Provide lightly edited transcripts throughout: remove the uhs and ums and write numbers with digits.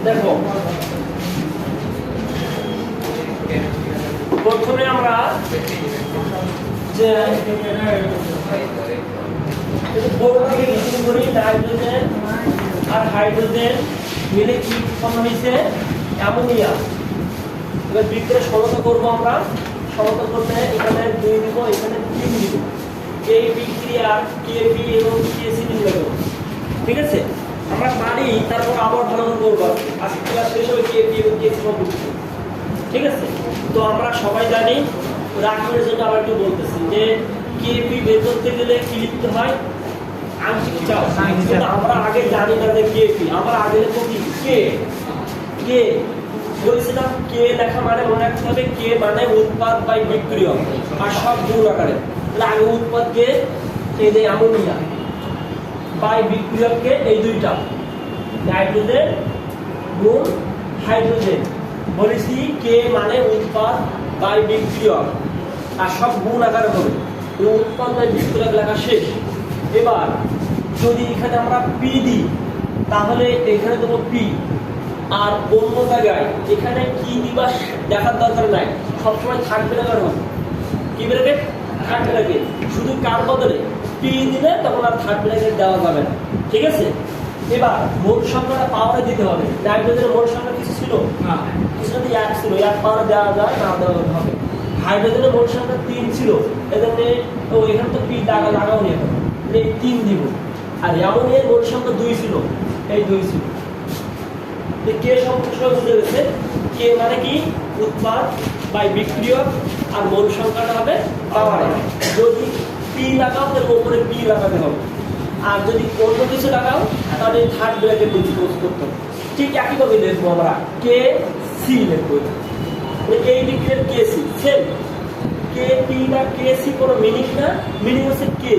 দেখো প্রথমে আমরা যে বোর্ডকে লিখে করি নাইট্রোজেন আর হাইড্রোজেন মিলে কি উৎপন্ন হয়েছে অ্যামোনিয়া। এবার বিক্রিয়া সমতা করবো আমরা। সমতা করতে এখানে 2 দিব, এখানে 3 দিব। এই বিক্রিয়া কেপি এবং কেসি নির্ণয় করব, ঠিক আছে? আমরা পারি, তারপর আবার ভালো করে করবো। আজকে ক্লাস শেষ হবে কেপি এবং কেসি সম্পর্কে, ঠিক আছে? তো আমরা সবাই জানি, রাখনের জন্য আবার একটু বলতেছি যে কেপি বের করতে গেলে কি লিখতে হয়? আংশিক চাপ। কিন্তু আমরা আগে জানি না যে কেপি, আমরা আগে লিখবো কি কে। কে বলেছিলাম কে লেখা মানে মনে রাখতে হবে কে মানে উৎপাদ বাই বিক্রিয়ক আর সব গুণ আকারে। তাহলে আগে উৎপাদ কে, এই যে অ্যামোনিয়া, বাই বিক্রিয়ককে এই দুইটা নাইট্রোজেন গুণ হাইড্রোজেন। বলেছি কে মানে উৎপাদ বাই বিক্রিয়ক আর সব গুণ আকারে হবে। উৎপাদ বাই বিক্রিয়ক লেখা শেষ। এবার যদি এখানে আমরা পি দিই তাহলে এখানে দেবো পি, আর অন্য জায়গায় এখানে কি দিবা দেখার দরকার নাই, সবসময় থাকবে না। কারণ কি ব্র্যাকেট থাকবে না, শুধু কার বদলে পি দিলে তখন আর থার্ড ব্র্যাকেট দেওয়া যাবে না, ঠিক আছে? এবার মোট সংখ্যাটা পাওয়ারে দিতে হবে। নাইট্রোজেনের মোট সংখ্যা কিছু ছিল না, কিছু যদি 1 ছিল, 1 পাওয়ারে দেওয়া যায় না, দেওয়া হবে। হাইড্রোজেনের মোট সংখ্যা 3 ছিল, এজন্য এখানে তো পি লাগাও নিয়ে হবে, 3 দিব। আর অ্যামোনিয়ার মোট সংখ্যা 2 ছিল, এই 2 ছিল। কে সম্পর্ক বুঝে গেছে? কে মানে কি উৎপাদ বাই বিক্রিয়ক আর মোল সংখ্যাটা হবে পাওয়ারে। যদি পি লাগাও তাহলে উপরে পি লাগাতে হবে, আর যদি অন্য কিছু লাগাও তাহলে থার্ড ব্র্যাকেট দিয়ে ক্লোজ করতে হবে। ঠিক একইভাবে লিখবো আমরা কে সি লিখবো। এই বিক্রিয়ার K C same. K P না কে সি কোনো মিনিং না, মিনিং হচ্ছে কে।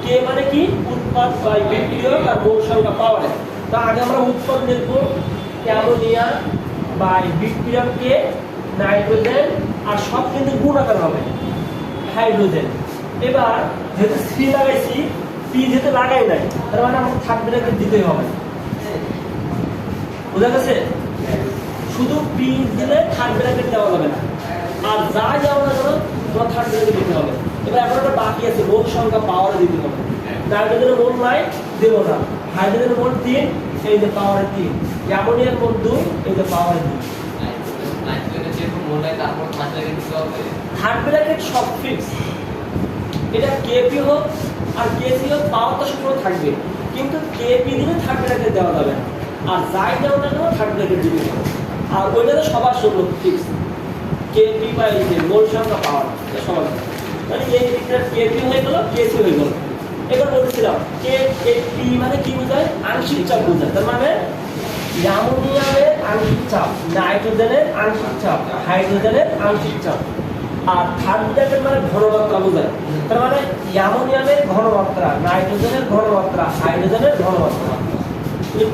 কে মানে কি উৎপাদ বাই বিক্রিয়ক আর মোল সংখ্যা পাওয়ারে। তা আগে আমরা উৎপাদ লিখবো অ্যামোনিয়া বাই বিক্রিয়ককে নাইট্রোজেন আর সব কিন্তু গুণ আকার হবে হাইড্রোজেন। এবার যেহেতু সি লাগাইছি, পি যেহেতু লাগাই নাই, তার মানে আমাকে থার্ড ব্র্যাকেট দিতেই হবে। বুঝা গেছে? শুধু পি দিলে থার্ড ব্র্যাকেট দেওয়া যাবে না, আর যা যাও না কেন তোমার থার্ড ব্র্যাকেট দিতে হবে। এবার এখন একটা বাকি আছে, মোল সংখ্যা পাওয়ারে দিতে হবে। নাইট্রোজেনের মোল নাই, দেবো না। হাইড্রোজেনের মোল 3, এই যে পাওয়ারে 3। অ্যামোনিয়ার মোল 2, এই যে পাওয়ারে 2। থার্ড ব্র্যাকেট সব ফিক্স। এটা কেপি হোক আর কেসি হোক, পাওয়ার তো সবসময় থাকবে, কিন্তু কেপি দিলে থার্ড ব্র্যাকেট দেওয়া যাবে না, আর যাই দেওয়া না কেন থার্ড ব্র্যাকেট দিতে হবে। আর ওইটা তো সবার জন্য ফিক্স, কেপি বা এই যে মোল সংখ্যা পাওয়ার সবার। মানে এই দিকটা কেপি হয়ে গেল, কেসি হয়ে গেল। এবার বলেছিলাম কে পি মানে কি বোঝায়? আংশিক চাপ বোঝায়। তার মানে অ্যামোনিয়ামের আংশিক চাপ, নাইট্রোজেনের আংশিক চাপ, হাইড্রোজেনের আংশিক চাপ। আর থার্ড ব্র্যাকেট মানে ঘনমাত্রা বোঝায়। তার মানে অ্যামোনিয়ামের ঘনমাত্রা, নাইট্রোজেনের ঘনমাত্রা, হাইড্রোজেনের ঘনমাত্রা।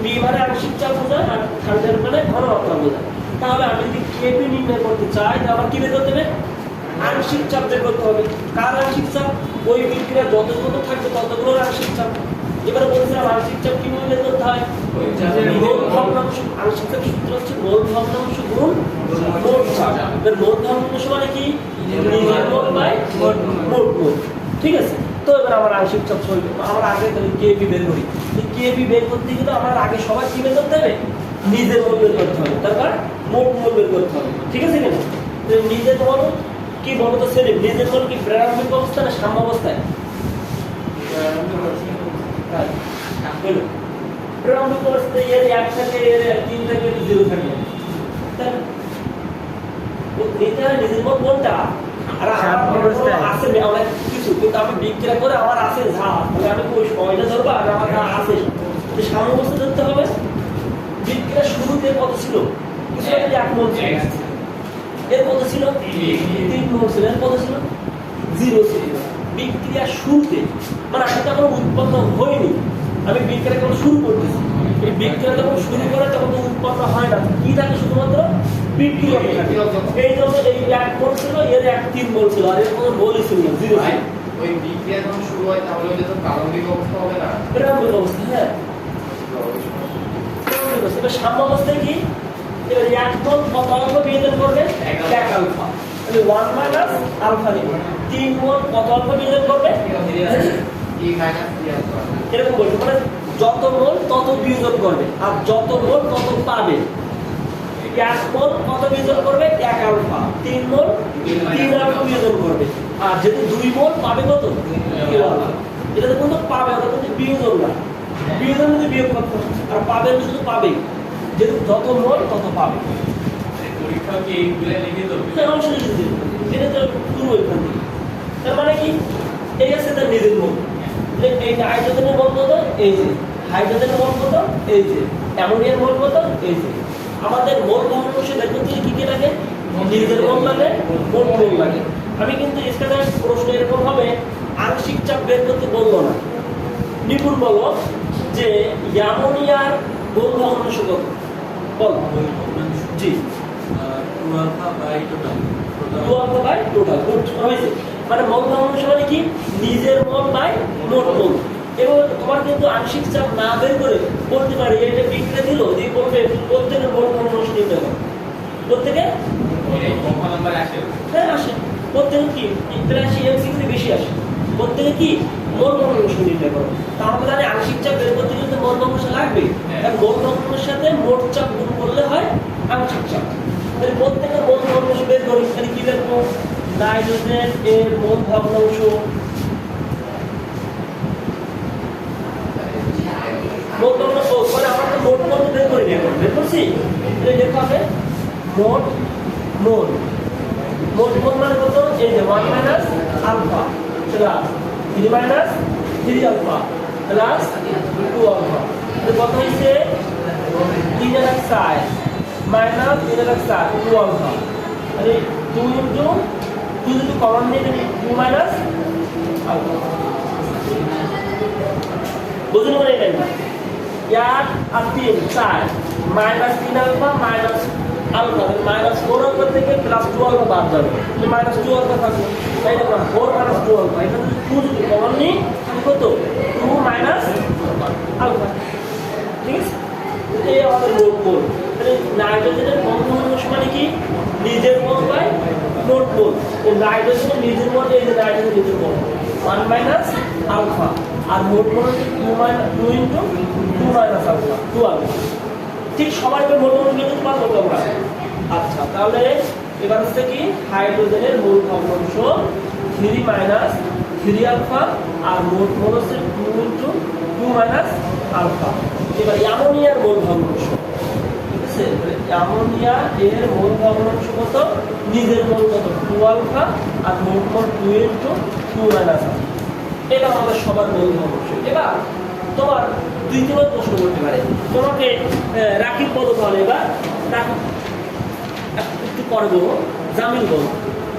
পি মানে আংশিক চাপ বোঝায় আর থার্ড ব্র্যাকেট মানে ঘনমাত্রা বোঝায়। তাহলে আমি যদি কেপি নির্ণয় করতে চাই তাহলে আমার কি বের করতে হবে? আংশিক চাপ বের করতে হবে। কার আংশিক চাপ? ওই বিক্রিয়া যতগুলো থাকবে ততগুলোর আংশিক চাপ। এবারে বলছিলাম আংশিক চাপ কিভাবে বের করতে হয়? মোল ভগ্নাংশ। আংশিক চাপ সূত্র হচ্ছে মোল ভগ্নাংশ গুণ মোট চাপ। এর মোল ভগ্নাংশ মানে কি? নিজের মোল বাই মোট মোল, ঠিক আছে? তো এবার আমার আংশিক চাপ চলবে। আমরা আগে তাহলে কেপি বের করি। কেপি বের করতে গেলে আমার আগে সবাই কি বের করতে হবে? নিজের মোল বের করতে হবে, তারপর মোট মোল বের করতে হবে, ঠিক আছে কিনা? নিজের মোল কি বলতো সেলিম? নিজের মোল কি প্রারম্ভিক অবস্থা না সাম্য অবস্থায়? প্রারম্ভিক অবস্থায় এর 1 থাকে, এর 3 থাকে, 0 থাকে। নিতে হয় নিজের মোল কোনটা? আর আছে অনেক কিছু, কিন্তু আমি বিক্রিয়া করে আমার আছে যা, তাহলে আমি ওই সময়টা ধরবো আর আমার যা আছে সাম্য অবস্থা ধরতে হবে। বিক্রিয়া শুরুতে কত ছিল? কিছু 1 মোল ছিল। এর কত ছিল? 3 মোল ছিল। এর কত ছিল? 0 ছিল। বিক্রিয়া শুরুতে, মানে আমি তখন উৎপন্ন হয়নি, আমি বিক্রিয়া যখন শুরু করতেছি। এই বিক্রিয়া যখন শুরু করে তখন তো উৎপন্ন হয় না, কি থাকে? শুধুমাত্র বিক্রিয়া থাকে। এই জন্য এই 1 মোল ছিল, এর 3 মোল ছিল, আর এর কোনো মোলই ছিল না, 0 ছিল। ওই বিক্রিয়া যখন শুরু হয় তাহলে ওইটা তো প্রারম্ভিক অবস্থা হবে না? প্রারম্ভিক অবস্থা, হ্যাঁ। এবার সাম্য অবস্থায় কি এবার এক মোল কত আলফা বিয়োজন করবে 1 আলফা তাহলে 1 মাইনাস আলফা নিব 3 মোল কত আলফা বিয়োজন করবে ই মাইনাস ই আলফা এরকম বলতে মানে যত মোল তত বিয়োজন করবে আর যত মোল তত পাবে 1 মোল কত বিয়োজন করবে 1 আলফা 3 মোল 3 আলফা বিয়োজন করবে আর যেহেতু 2 মোল পাবে কত 2 আলফা এটা তো কিন্তু পাবে ওটা কিন্তু বিয়োজন না বিয়োজন যদি বিয়োগ করতে আর পাবে শুধু পাবেই যেহেতু যত মোল তত পাবে পরীক্ষা কি এইগুলো লিখে দেব হ্যাঁ অবশ্যই লিখে দেবে এটা তো পুরো এখান থেকে তার মানে কি এই আছে তার নিজের মোল এই নাইট্রোজেনের মোল কত এই যে হাইড্রোজেনের মোল কত এই যে অ্যামোনিয়ার মোল কত এই যে আমাদের মোল ভগ্নাংশ বের করতে কি কি লাগে নিজের মোল লাগে মোল লাগে আমি কিন্তু এখানে প্রশ্ন এরকম হবে আংশিক চাপ বের করতে বলবো না নিপুণ বলো যে অ্যামোনিয়ার মোল ভগ্নাংশ কত বল জি 2 alpha by total 2 alpha by total হয়েছে মানে মোল ভগ্নাংশ মানে কি নিজের মোল বাই মোট মোল এবং তোমার কিন্তু আংশিক চাপ না বের করে বলতে পারে এটা বিক্রিয়া দিল দিয়ে বলবে প্রত্যেকের মোল ভগ্নাংশ নিতে হবে প্রত্যেকে এই কম্পা নাম্বার আসে হ্যাঁ আসে প্রত্যেকে কি প্রায় এমসি থেকে বেশি আসে প্রত্যেকে কি মোল ভগ্নাংশ নিতে পারো তাহলে জানি আংশিক চাপ বের করতে গেলে মোল ভগ্নাংশ লাগবে আর মোল ভগ্নাংশের সাথে মোট চাপ গুণ করলে হয় আংশিক চাপ তাহলে প্রত্যেকের মোল ভগ্নাংশ বের করি তাহলে কি লিখবো নাইট্রোজেন এর মোল ভগ্নাংশ মোট ভগ্নাংশ মানে আমরা তো মোট মোল বের করি এখন বের করছি তাহলে লেখা হবে মোট মোল মোট মোল মানে কত এই যে 1 minus alpha plus 3 minus 3 alpha plus 2 alpha তো কত হইছে 3 এর 4 মাইনাস 3 এর 4 2 আলফা তাহলে 2 ইনটু 2 যদি কমন নিয়ে নিই 2 মাইনাস আলফা বুঝুন মানে এটা 1 আর 3 4 minus 3 alpha minus alpha minus 4 alpha থেকে প্লাস 2 আলফা বাদ যাবে তো মাইনাস 2 আলফা থাকবে তাই না 4 মাইনাস 2 আলফা এটা যদি 2 যদি কমন নিই কত 2 মাইনাস আলফা ঠিক আছে এই আমাদের মোট মোল তাহলে নাইট্রোজেনের মোল ভগ্নাংশ মানে কি নিজের মোল বাই মোট মোল এই নাইট্রোজেনের নিজের মোল এই যে নাইট্রোজেনের নিজের মোল 1 মাইনাস আলফা আর মোট মোল হচ্ছে 2 minus 2 into 2 minus alpha 2 alpha ঠিক সবার উপর মোল ভগ্নাংশ কিন্তু পাবো আমরা আচ্ছা তাহলে এবার হচ্ছে কি হাইড্রোজেনের মোল ভগ্নাংশ 3 মাইনাস 3 আলফা আর মোট মোল হচ্ছে 2 ইনটু 2 মাইনাস আলফা এবার অ্যামোনিয়ার মোল ভগ্নাংশ ঠিক আছে অ্যামোনিয়া এর মোল ভগ্নাংশ কত নিজের মোল কত 2 আলফা আর মোট মোল 2 ইনটু 2 মাইনাস আলফা এটা আমাদের সবার মোল ভগ্নাংশ এবার তোমার দ্বিতীয় প্রশ্ন করতে পারে তোমাকে রাখির পদ বলে এবার রাখি একটু পরে বলবো জামিন বলবো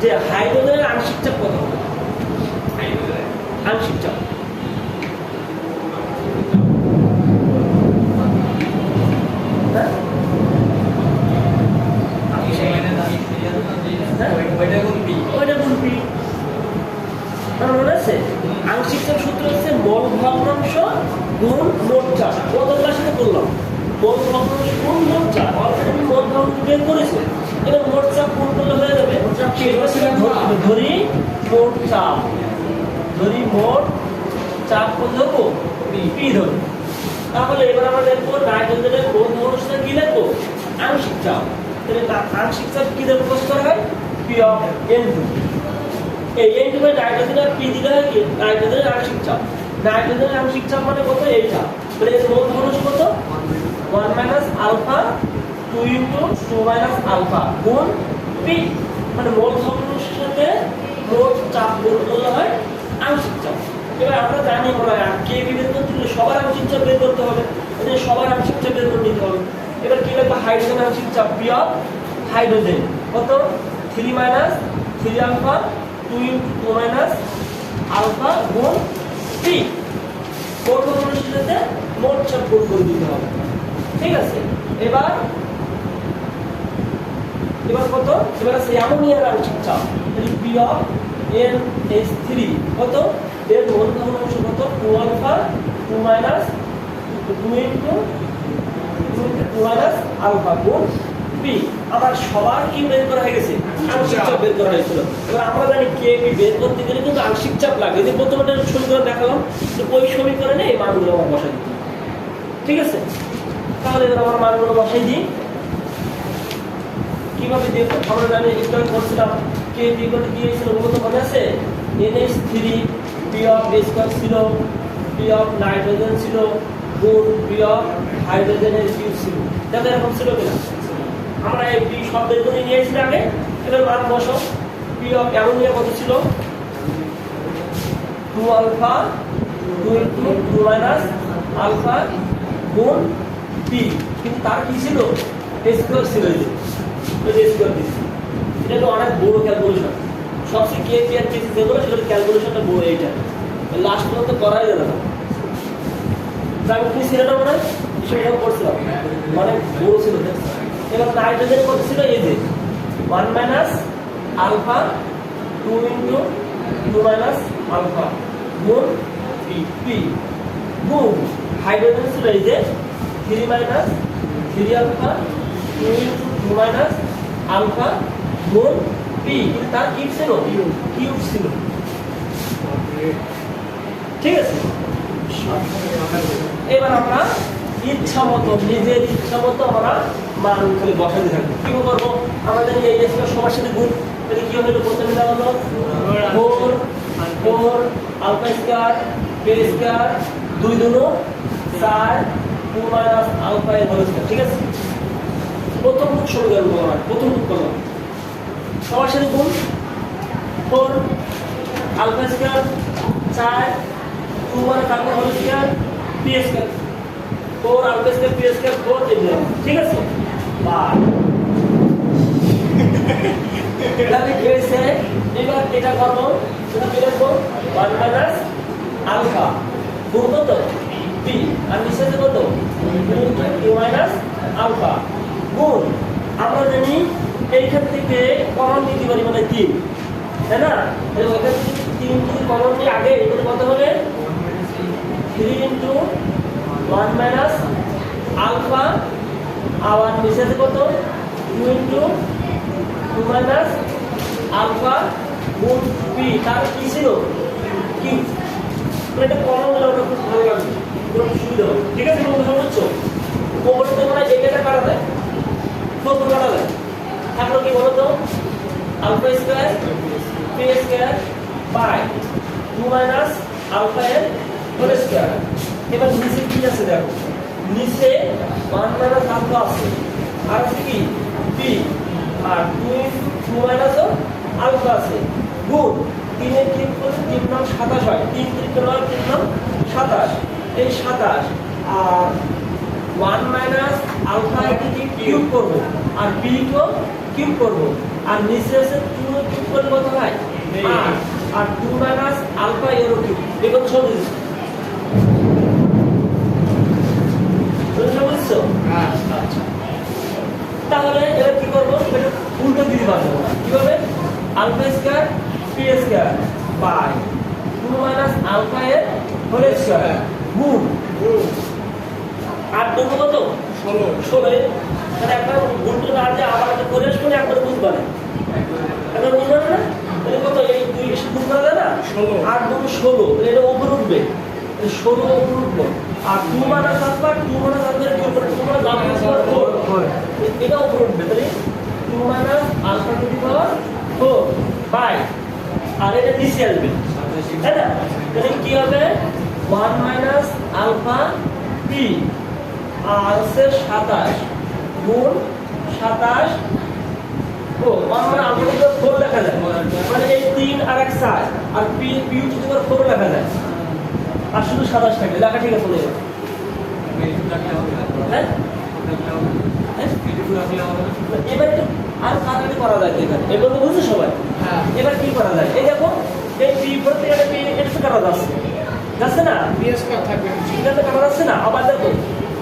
যে হাইড্রোজেনের আংশিক চাপ কত হবে আংশিক চাপ আংশিক চাপ সূত্র হচ্ছে মোল ভগ্নাংশ গুণ মোট চাপ কতগুলোর সাথে করলাম মোল ভগ্নাংশ গুণ মোট চাপ অলরেডি মোল ভগ্নাংশ বের করেছে এবার মোট চাপ গুণ করলে হয়ে যাবে ধরি মোট চাপ ধরি মোট চাপ কোন ধরবো পি ধরবো তাহলে এবার আমরা দেখবো নাইট্রোজেনের মোল ভগ্নাংশটা কি লিখবো আংশিক চাপ তাহলে আংশিক চাপ কি দিয়ে প্রকাশ করা হয় পি অফ N2 এই N2 বাই নাইট্রোজেনের পি দিলে হয় কি নাইট্রোজেনের আংশিক চাপ নাইট্রোজেনের আংশিক চাপ মানে কত এইটা তাহলে এর মোল ভগ্নাংশ কত 1 minus alpha 2 into 2 minus alpha গুণ পি মানে মোল ভগ্নাংশের সাথে মোট চাপ গুণ করলে হয় আংশিক চাপ এবার আমরা জানি মনে হয় কে বের করতে হলে সবার আংশিক চাপ বের করতে হবে এদের সবার আংশিক চাপ বের করে নিতে হবে এবার কি লিখবো হাইড্রোজেন আংশিক চাপ পি অফ হাইড্রোজেন কত 3 minus 3 alpha 2 into 2 minus alpha গুণ পি মোট ভগ্নাংশের সাথে মোট চাপ গুণ করে দিতে হবে ঠিক আছে এবার কত এবার আছে অ্যামোনিয়ার আংশিক চাপ তাহলে পি অফ NH3 কত এর মোল ভগ্নাংশ কত 2 alpha 2 minus 2 into 2 minus alpha গুণ পি। আমার সবার কি বের করা হয়ে গেছে, আংশিক চাপ বের করা হয়েছিল। এবার আমরা জানি কে পি বের করতে গেলে কিন্তু আংশিক চাপ লাগে। যে প্রথমে সমীকরণ দেখালাম, তো ওই সমীকরণে এই মানগুলো আমার বসাই দিতে, ঠিক আছে? তাহলে এবার আমরা মানগুলো বসাই দিই। কিভাবে দেখো, আমরা জানি একটু আগে করছিলাম কে পি করতে কি হয়েছিল বলতো মনে আছে? NH3 পি অফ স্কয়ার ছিল, পি অফ নাইট্রোজেন ছিল গুণ পি অফ হাইড্রোজেনের কিউব ছিল। দেখো এরকম ছিল কিনা? আমরা এই পি সব বের করে নিয়েছি আগে। এবার মান বসো। পি অফ অ্যামোনিয়া কত ছিল? 2 আলফা 2 ইনটু 2 মাইনাস আলফা গুণ পি। কিন্তু তার কি ছিল? স্কয়ার ছিল। এই স্কয়ার দিছি। এটা তো অনেক বড় ক্যালকুলেশন। সবচেয়ে কে পি আর পি যেগুলো সেগুলো ক্যালকুলেশনটা বড়। এইটা লাস্ট পর্যন্ত করাই যাবে না। আমি কি সিলেটা মনে হয় সেটা করছিলাম, মানে বড় ছিল। এবার নাইট্রোজেন কত ছিল? এই যে 1 minus alpha 2 into 2 minus alpha গুণ পি গুণ হাইড্রোজেন ছিল এই যে 3 minus 3 alpha 2 into 2 minus alpha গুণ পি। তার কি ছিল? কিউব ছিল, ঠিক আছে? এবার আমরা ইচ্ছা মতো, নিজের ইচ্ছা মতো আমরা মান খালি বসাতে থাকবো। কি করবো? আমাদের এই দেশটা সবার সাথে গুণ, তাহলে কি হলো? প্রথমে দেওয়া হলো 4 আলফা স্কয়ার পি স্কয়ার 2 দুনো 4 2 মাইনাস আলফা এর হোল স্কয়ার, ঠিক আছে? প্রথম রূপ সমীকরণ করলাম, প্রথম রূপ করলাম সবার সাথে গুণ 4 alpha square 4 2 minus alpha whole square P square 4 alpha square P square 4 দিলাম, ঠিক আছে? বাই এটা লিখেছে। এবার এটা করব, শুধু কি লিখব? 1 মাইনাস আলফা গুণ কত? পি। আর নিচে কত? 2 মাইনাস আলফা গুণ, আমরা জানি এইখান থেকে কমন নিতে পারি মানে 3, তাই না? তাহলে ওইখান থেকে 3 যদি কমন নিয়ে আগে এগুলো কত হবে? 3 ইনটু 1 মাইনাস আলফা, আবার নিচে কত? 2 ইনটু 2 মাইনাস আলফা গুণ পি। তার কি ছিল? কিউ। এটা কমন হলে ওটা খুব ভালো লাগবে, খুব সুবিধা হবে, ঠিক আছে? বন্ধু বুঝছো? ওপরে তো মানে এইটা কাটা যায়, কত কাটা যায়? থাকলো কি বলো তো? Alpha square P square by 2 minus alpha এর হোল স্কয়ার। এবার নিচে কি আছে দেখো, নিচে 1 মাইনাস আলফা আছে, আর আছে কি? পি। আর 2 মাইনাস আলফা আছে গুণ 3 এর 3 করলে 3 নাম 27 হয়। 3 3 করলে 3 নাম 27। এই 27 আর 1 মাইনাস আলফা এটাকে কিউব করব, আর পি কে কিউব করব, আর নিচে আছে 2 এর কিউব করলে কত হয়? 8। আর 2 মাইনাস আলফা এর কিউব। দেখো সব দিছি, বুঝছো? আচ্ছা, তাহলে এবার কি করবো? এটা উল্টো দিতে পারবো। কিভাবে? Alpha square P square by 2 minus alpha এর হোল স্কয়ার গুণ 8 গুণ কত? 16। তাহলে একটা গুণটা না যে আবার একটা করে আসবো না, একবারে বুঝবা না, একবার বুঝবা না। তাহলে কত? এই 2 এর সাথে গুণ করা যায় না? 8 গুণ 16, তাহলে এটা উপরে উঠবে, 16 উপরে উঠলো। আর 2 মাইনাস আলফা, 2 মাইনাস আলফা এর কি উপরে? 2 মাইনাস আলফা স্কয়ার 4, এটা উপরে উঠবে। তাহলে 2 minus alpha to the power 4 by, আর এটা নিচে আসবে, তাই না? তাহলে কি হবে? 1 মাইনাস আলফা পি আর হচ্ছে 27 গুণ 27 ও 1 মানে আলফা টু 4 লেখা যায়, মানে এই 3 আর 1 4, আর P P two the power 4 লেখা যায়, আর শুধু 27 থাকে লেখা, ঠিক আছে? হ্যাঁ, এবার একটু আর কাটাকাটি করা যায় এখানে, এগুলো বুঝছো সবাই? এবার কি করা যায়? এই দেখো, এই পি প্রতি এটা পি এটা তো কাটা যাচ্ছে, যাচ্ছে না? পিএস কাট থাকবে, এটা তো কাটা যাচ্ছে না। আবার দেখো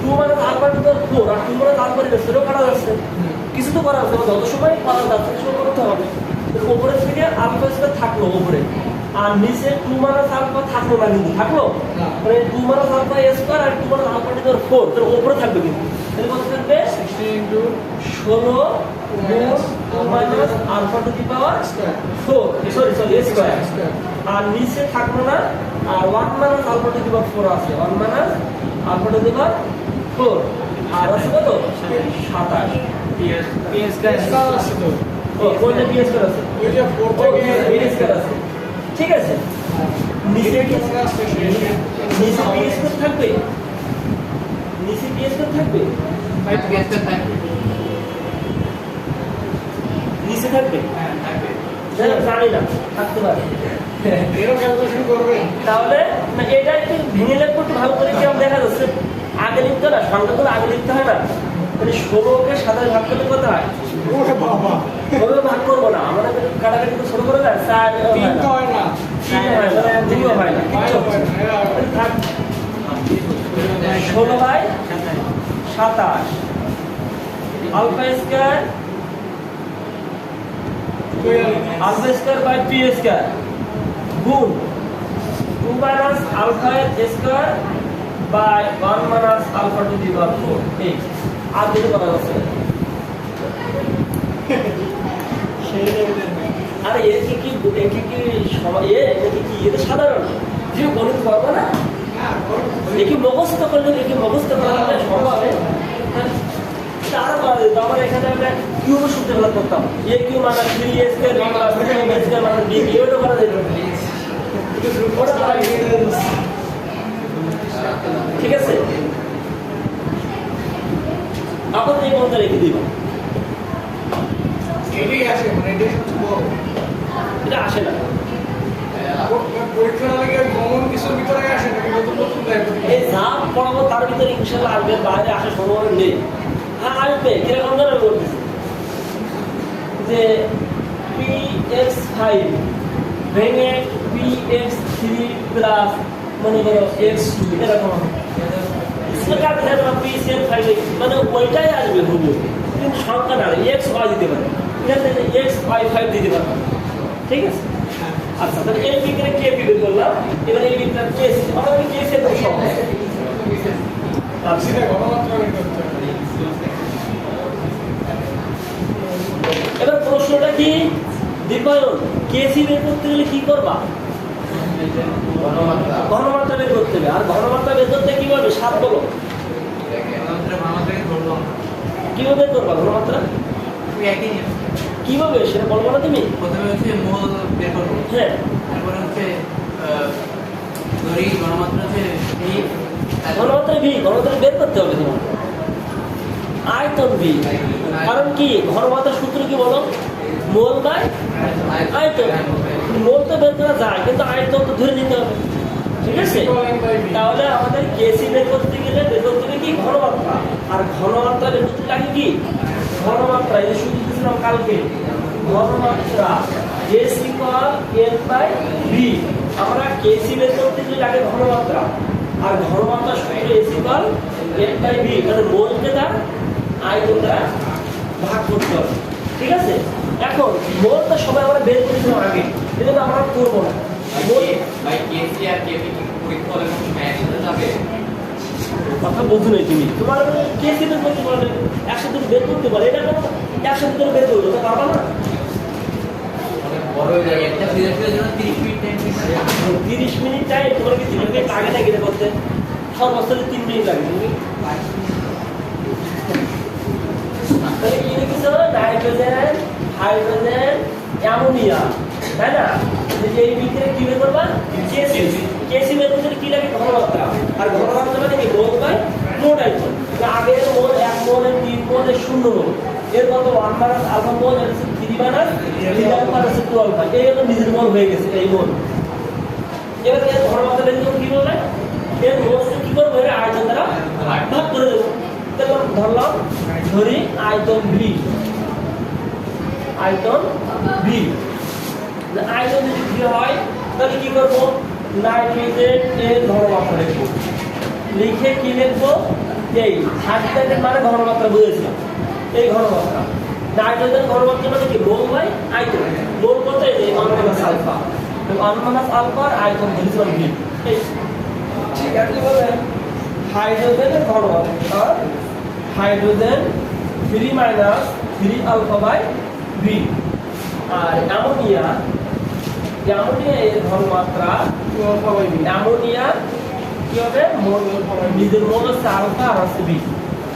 2 minus alpha to the power 4 আর 2 মাইনাস আলফা এর সেটাও কাটা যাচ্ছে, কিছু তো করা যাচ্ছে, যত সময় করা যাচ্ছে কিছু করতে হবে। তো উপরে থেকে আলফা স্কয়ার থাকলো উপরে, আর নিচে 2 মাইনাস আলফা থাকলো না, কিন্তু থাকলো মানে 2 মাইনাস আলফা স্কয়ার আর 2 minus alpha to the power 4, তার উপরে থাকবে, কিন্তু তাহলে কত থাকবে? 16 into 16 গুণ 2 minus alpha to the power 4 sorry square আর নিচে থাকলো না আর 1 minus alpha to the power 4 আছে 1 minus alpha to the power 4 আর আছে কত 27 PS স্কয়ার আছে তো ও কোনটা পি স্কয়ার আছে ওই যে 4 থেকে পি স্কয়ার আছে ঠিক আছে নিচে কি নিচে পি স্কয়ার থাকবে নিচে পি স্কয়ার থাকবে নিচে থাকবে জানি না থাকতে পারে এরকম ক্যালকুলেশন করবেন তাহলে না এটা একটু ভেঙে লিখবো একটু ভালো করে কেমন দেখা যাচ্ছে আগে লিখতে না সংখ্যাগুলো আগে লিখতে হয় না মানে 16কে 7 ভাগ করলে কত হয় ওরে বাবা ওগুলো ভাগ করবো না আমরা কাটাকাটি তো ছোট করে দেয় 4 তিন তো হয় না 3 হয় না 2 হয় না ফাইভ হয় না থাক 16 by 27 alpha square alpha square by P square গুণ 2 minus alpha square by 1 minus alpha to the power 4 এই আর দিতে পারা যাচ্ছে আরে একে কি একে কি এটা সাধারণ যে গণিত করবো না একে মুখস্থ করলে একে মুখস্থ করা সম্ভব হবে তারা করা যেত আমার এখানে আমরা কিউব সূত্র বেলা করতাম এ কিউ মানে 3 স্কয়ার প্লাস 2 স্কয়ার মানে বি কিউটা করা যেত ঠিক আছে আপনাদের এই কোনটা রেখে দিব এটাই আসে মানে এটাই সবচেয়ে বড় এটা আসে না পরীক্ষা লাগে কমন কিছুর ভিতরে আসে নাকি নতুন নতুন দেয় এই যা পড়াবো তার ভিতরে ইনশাআল্লাহ আসবে বাইরে আসার সম্ভাবনা নেই হ্যাঁ আসবে কিরকম ধরে বলতেছি যে px5 ভেঙে px3 প্লাস মনে করো x2 এরকম সেটা ধরে না px5 মানে ওইটাই আসবে হুবহু কিন্তু সংখ্যা না x y দিতে পারে এখানে x y5 দিতে পারে ঠিক আছে আচ্ছা তাহলে এই বিক্রে কে বের করলাম এবারে এই বিক্রে কে আমাদের কে সে তো সব সেটা গণমাত্রা বের করতে হবে এবার প্রশ্নটা কি দীপায়ন কেসি বের করতে গেলে কি করবা ঘনমাত্রা বের করতে হবে আর ঘনমাত্রা বের করতে কি করবে 7 বলো কিভাবে বের করবা ঘনমাত্রা কিভাবে সেটা বলবো না তুমি প্রথমে হচ্ছে মোল বের করবো হ্যাঁ তারপরে হচ্ছে ধরি গণমাত্রা হচ্ছে ভি ঘনমাত্রা ভি ঘনমাত্রা বের করতে হবে তোমার আয়তন ভি কারণ কি ঘনমাত্রার সূত্র কি বলো মোল বাই আয়তন মোল তো বের করা যায় কিন্তু আয়তন তো ধরে নিতে হবে ঠিক আছে তাহলে আমাদের কেসি বের করতে গেলে বের করতে হবে কি ঘনমাত্রা আর ঘনমাত্রা বের করতে লাগে কি ঘনমাত্রা এই সূত্র দিয়েছিলাম কালকে ঘনমাত্রা S equal L by V আমরা কেসি বের করতে গেলে লাগে ঘনমাত্রা আর ঘনমাত্রা সূত্র S equal L by V মানে মোলকে তার আয়তন দ্বারা ভাগ করতে হবে ঠিক আছে এখন মোলটা সবাই আমরা বের করেছিলাম আগে এজন্য আমরা করব না মোল বাই কেসি আর কেপি কি পরীক্ষা হলে কোনো একসাথে যাবে কথা বুঝো না তুমি তোমার কেসি বের করতে পারবে একসাথে বের করতে পারে এটা কোনো একসাথে করে বের করবে তো পারবা না অনেক বড় হয়ে যায় একটা সিরিজের জন্য 30 মিনিট টাইম 30 মিনিট টাইম তোমার কি 3 মিনিট লাগে না গিয়ে করতে সর্বোচ্চ 3 মিনিট লাগে তুমি তাহলে কি লিখছো নাইট্রোজেন হাইড্রোজেন অ্যামোনিয়া তাই না এই বিক্রিয়া কি বের করবা কেসি কেসি বের করতে কি লাগে ঘনমাত্রা আর ঘনমাত্রা মানে কি মোল বাই মোট আয়তন আগের মোল 1 মোল 3 মোল 0 মোল এর কত 1 মাইনাস আলফা মোল এর 3 মাইনাস 3 আলফা আছে 2 আলফা এই হলো নিজের মোল হয়ে গেছে এই মোল এবার এর ঘনমাত্রা বের করতে কি বললে এর মোলকে কি করব এর আয়তন দ্বারা ভাগ করে দেব তাহলে ধরলাম ধরি আয়তন ভি আয়তন ভি আয়তন যদি ভি হয় তাহলে কি করব নাইট্রোজেন এর ঘনমাত্রা লিখব লিখে কি লিখব এই হাইড্রোজেন মানে ঘনমাত্রা বুঝেছিলাম এই ঘনমাত্রা নাইট্রোজেন ঘনমাত্রা মানে কি মোল বাই আয়তন মোল কত এই 1 মাইনাস আলফা 1 মাইনাস আলফা আর আয়তন ধরেছিলাম ভি এই ঠিক আছে বলেন হাইড্রোজেনের ঘনমাত্রা hydrogen 3 minus 3 alpha by B. আর অ্যামোনিয়া এর ঘনমাত্রা অ্যামোনিয়া কি হবে নিজের মোল হচ্ছে আলফা আর হচ্ছে বি।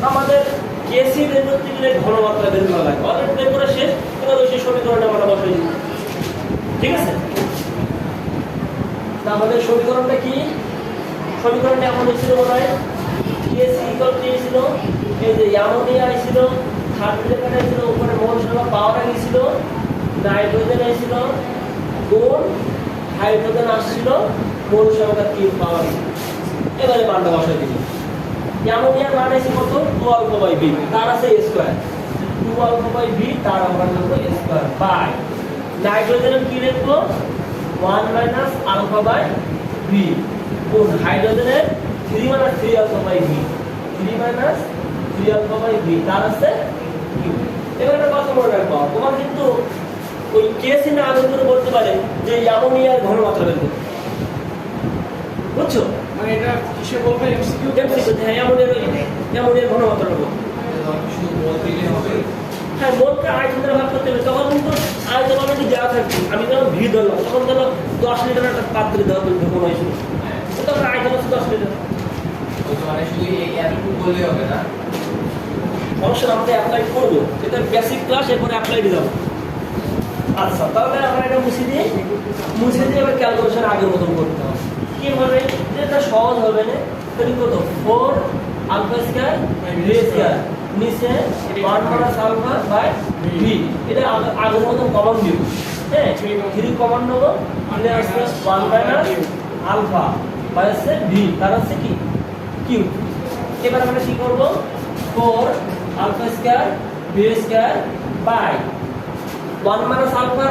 আমাদের কেসি বের করতে গেলে ঘনমাত্রা বের করা লাগে, অলরেডি বের করা শেষ। এবার ওই সমীকরণে আমরা বসাই দিই, ঠিক আছে? তাহলে সমীকরণটা কি? সমীকরণটা এমন ছিল মনে হয় কেসি ইকুয়াল কি ছিল, এই যে অ্যামোনিয়া ছিল, হাইড্রোজেন ছিল, উপরে মোল সংখ্যা পাওয়ার ছিল, নাইট্রোজেন ছিল, গুণ হাইড্রোজেন আসছিল, মোল সংখ্যা 3 পাওয়ার। এবারে মানটা বসাই দিই। অ্যামোনিয়ার মান আছে কত? 2 আলফা বাই বি, তার আছে a square. 2 alpha by B তার আমরা লিখব a স্কয়ার বাই নাইট্রোজেনের কি লিখবো 1 মাইনাস আলফা বাই বি গুণ হাইড্রোজেনের 3 minus 3 alpha by B, 3 minus 3 alpha by B তার আছে কিউ। এবার একটা কথা মনে রাখবো, তোমার কিন্তু ওই কেসি না আগে করে বলতে পারে যে অ্যামোনিয়ার ঘনমাত্রা বের করতে, বুঝছো? মানে এটা কিসে বলবে? এমসিকিউ হ্যাঁ, অ্যামোনিয়ার ঘনমাত্রা বের করতে। শুধু মোল দিলে হবে। হ্যাঁ, মোলকে আয়তনে ভাগ করতে হবে, তখন কিন্তু আয়তন অলরেডি দেওয়া থাকবে। আমি যখন ভি ধরলাম তখন ধরো 10 লিটার একটা পাত্রে দেওয়া ঢোকানো হয়েছিল, তখন আয়তন হচ্ছে 10 লিটার। ওই তো মানে শুধু এই এতটুকু বললেই হবে না? অবশ্যই আমরা অ্যাপ্লাই করবো, এটা বেসিক ক্লাস, এরপরে অ্যাপ্লাই দিয়ে যাবো। আচ্ছা, তাহলে আমরা এটা মুছে দিয়ে এবার ক্যালকুলেশন আগের মতন করতে হবে। কি হবে? এটা সহজ হবে না, তাহলে কত 4 আলফা স্কয়ার বি স্কয়ার নিচে 1 মাইনাস আলফা বাই বি, এটা আগের মতন কমন নিব। হ্যাঁ, 3 কমন নেব, মানে আসছে 1 মাইনাস আলফা বাই আছে বি, তার আছে কি কিউ। এবার আমরা কি করব? 4 alpha square B square by 1 minus alpha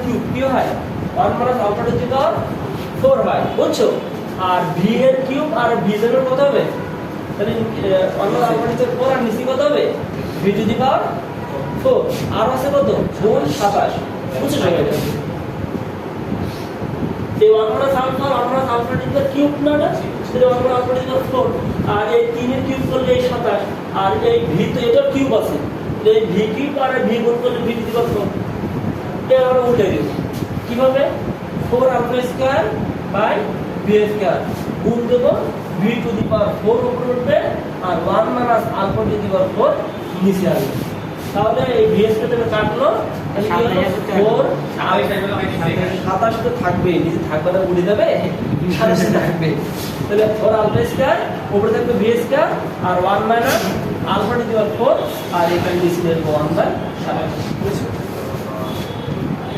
cube কি হয় 1 minus alpha to the power 4 হয়, বুঝছো? আর ভি এর কিউব আর ভি এর কত হবে? তাহলে 1 মাইনাস আলফা টু দি 4 আর নিচে কত হবে? ভি টু দি পাওয়ার 4 আর আছে কত? গুণ 27, বুঝছো সবাই? এই 1 minus alpha to the power cube না, তাহলে 1 minus alpha to the power 4 আর এই 3 এর কিউব করলে এই 27 আর এই ভি তো এটার কিউব আছে, এই ভি কিউব আর ভি গুণ করলে ভি টু দি পাওয়ার 4। এটা আমরা উল্টে দিব কিভাবে? 4 alpha square by B square গুণ দেব ভি টু দি পাওয়ার 4 উপরে উঠবে আর 1 minus alpha to the power 4 নিচে আসবে। তাহলে এই ভি স্কয়ার থেকে কাটলো 4 27 তো থাকবে, নিচে থাকবে না, উড়ে যাবে, 27 থাকবে। তাহলে 4 আলফা স্কয়ার উপরে থাকবে বি স্কয়ার আর 1 minus alpha to the power 4 আর এখানে নিচে দেব 1/27, বুঝছো?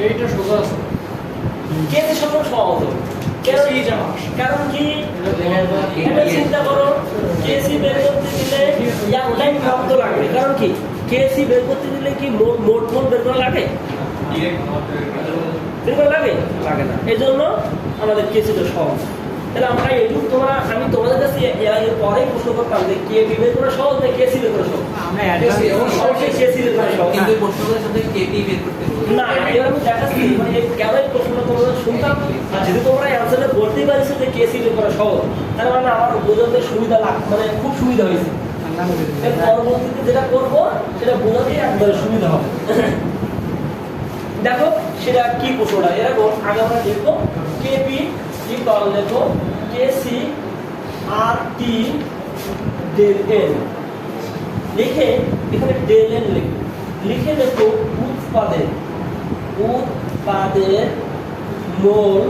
এইটা সোজা আছে। কেসি সমান সহজ হবে। কারণ কি? এটা চিন্তা করো, কেসি বের করতে গেলে একটাই ক্রম তো লাগবে। কারণ কি? কেসি বের করতে গেলে কি মোট বের করা লাগে? বের করা লাগে না। এই জন্য আমাদের কেসিটা সহজ। তাহলে আমরা এইটুকু আমি তোমাদের কাছে এর পরেই প্রশ্ন করতাম যে কে বের করা সহজ না কেসি বের করা সহজ? অবশ্যই কেসি বের করা সহজ। কিন্তু প্রশ্নগুলোর সাথে কেপি বের করতে বলবো না, এবার আমি দেখাচ্ছি মানে কেন এই প্রশ্নটা তোমাদের শুনতাম, আর যদি তোমরা অ্যান্সারটা বলতেই পারিস যে কেসি বের করা সহজ, তার মানে আমার বোঝাতে সুবিধা মানে খুব সুবিধা হয়েছে। এর পরবর্তীতে যেটা করবো সেটা বোঝাতেই একবারে সুবিধা হবে। দেখো সেটা কি প্রশ্নটা, এরকম আগে আমরা দেখবো কেপি ইকুয়াল দেখো কেসি আর টি ডেল এন লিখে এখানে ডেল এন লিখে দেখো উৎপাদের মোল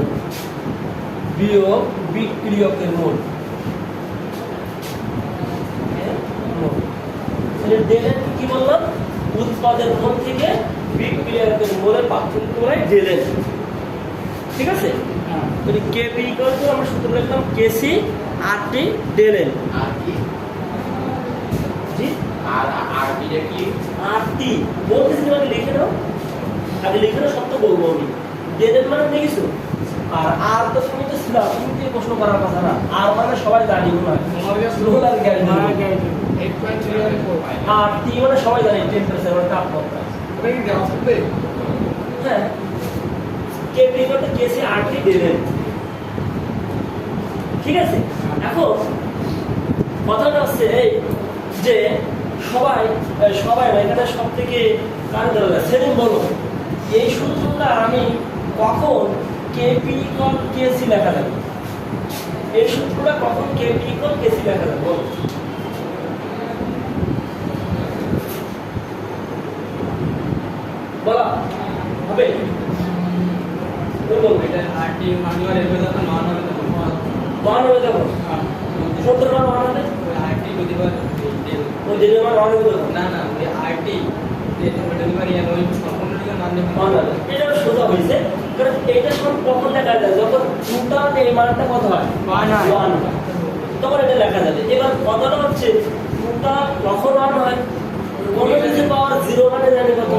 বিয়োগ বিক্রিয়কের মোল। ডেল এন কি বললাম? উৎপাদের মোল থেকে বিক্রিয়কের মোলের পার্থক্য করে ডেল এন, ঠিক আছে? তাহলে কেপি ইকুয়াল টু আমরা সূত্র লিখলাম কেসি আর টি ডেল এন। আর কি? জি, আর বিটা কি? আর টি বলতেছি, আগে লিখে নাও, আগে লিখে নাও, সব তো বলবো আমি। ডেল এন মানে দেখিছো, আর তো তুমি তো ছিল, তুমি তো প্রশ্ন করার কথা না। আর মানে সবাই জানি না, আর টি মানে সবাই জানি টেম্পারেচার মানে তাপমাত্রা। হ্যাঁ, KP equal to KC R T del N, ঠিক আছে? এখন কথাটা হচ্ছে এই যে সবাই সবাই না, এখানে সব থেকে কারণ সেলিম বলো এই সূত্রটা আমি কখন কেপি ইকুয়াল কেসি লেখা যাবে, এই সূত্রটা কখন কেপি ইকুয়াল কেসি লেখা যাবে বলো। বলা হবে এটা আরটি মানুয়াল এর মধ্যে নন হবে তখন মান হয়ে যাবো সত্তর মান মান হবে আরটি প্রতিবার ওই দিনের মান মান হয়ে যাবো না না ওই আরটি ডেলিভারি এর ওই সম্পূর্ণ দিকে মান দেব মান হবে। এটা সোজা হয়েছে, কারণ এইটা সব কখন লেখা যায় যখন টোটাল এই মানটা কত হয় One হয়। 1 হয়, তখন এটা লেখা যাবে। এবার কথাটা হচ্ছে টোটাল কখন 1 হয়, কোন কিছু পাওয়ার 0 মানে জানি কত,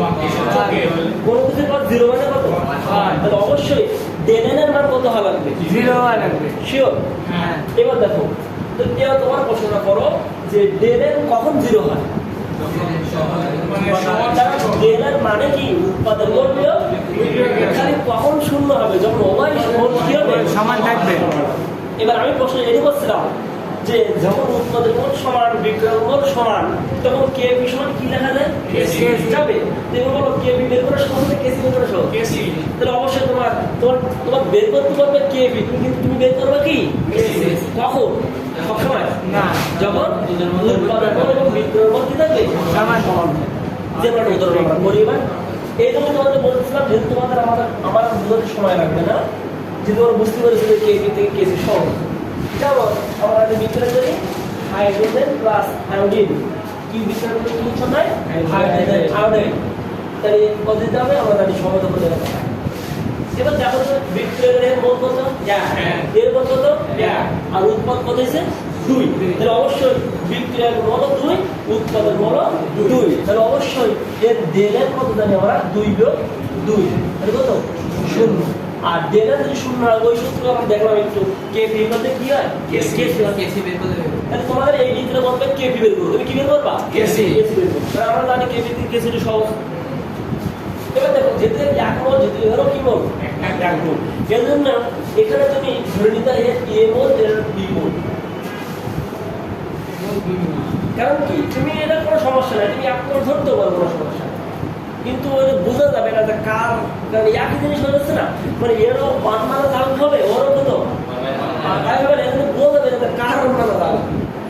কোন কিছু পাওয়ার 0 মানে কত, তাহলে অবশ্যই ডেলেন এর মান কত হওয়া লাগবে, 0 লাগবে। শিওর। হ্যাঁ। এবার দেখো, তো এবার তোমার প্রশ্নটা করো যে ডেলেন কখন 0 হয়, ডেলের মানে কি উৎপাদন মূল্য খালি কখন শূন্য হবে, যখন উভয় কি হবে সমান থাকবে। এবার আমি প্রশ্ন এটি করছিলাম যে যখন উৎপাদন মূল সমান বিক্রয় মূল সমান তখন কেপি সমান কি লেখা যায়, কেসি যাবে। তুমি বলো কেপি বের করার সহজ না কেসি বের করা সহজ, কেসি। তাহলে অবশ্যই তোমার তোমার তোমার বের করতে পারবে কেপি, কিন্তু তুমি বের করবে কি কেসি। কখন, সবসময় না, যখন উৎপাদন মূল এবং বিক্রয় মূল কি থাকবে সমান। যে কোনো উদাহরণ আমরা করি। এবার এই জন্য তোমাদের বলছিলাম যেহেতু তোমাদের আমার বুঝতে সময় লাগবে না, যে তোমরা বুঝতে পেরেছো যে কেপি থেকে কেসি সহজ। যেমন আমরা যদি বিক্রয় করি হাইড্রোজেন প্লাস আয়োডিন, কি বিক্রয় করি কি সময় হাইড্রোজেন আয়োডিন, তাহলে কত দিতে হবে আমরা জানি সমতা করে রাখা। এবার দেখো তো বিক্রয়ের মোল কত, এর মোল কত, আর উৎপাদ কত হয়েছে 2, তাহলে অবশ্যই বিক্রয়ের মোল 2, উৎপাদের মোল 2, তাহলে অবশ্যই এর ডেলের কত জানি আমরা 2 বিয়োগ 2, তাহলে কত 0। আর ডেলের যদি 0 হয় ওই সূত্র আমরা দেখলাম একটু কেপি বলতে কি হয় কেসি হয়। কেসি বের করে দেব তাহলে তোমাদের এই ডিগ্রি বলবে কেপি বের করবে, তুমি কি বের করবা কেসি বের করবে, কারণ আমরা জানি কেপি থেকে কেসিটা সহজ। এবার দেখো যেতে এক মোল যেতে ধরো কি মোল এক মোল, এর জন্য এখানে তুমি ধরে নিতে এ মোল এর বি মোল, কারণ কি তুমি এটা কোনো সমস্যা নাই, তুমি এক মোল ধরতে পারো কোনো সমস্যা নেই। কিন্তু ওই বোঝা যাবে না যে কার, কারণ একই জিনিস হয়ে যাচ্ছে না, মানে এরও বানমানা দাম হবে ওরও কত তাই হবে না, এখানে বোঝা যাবে না কার বানমানা দাম।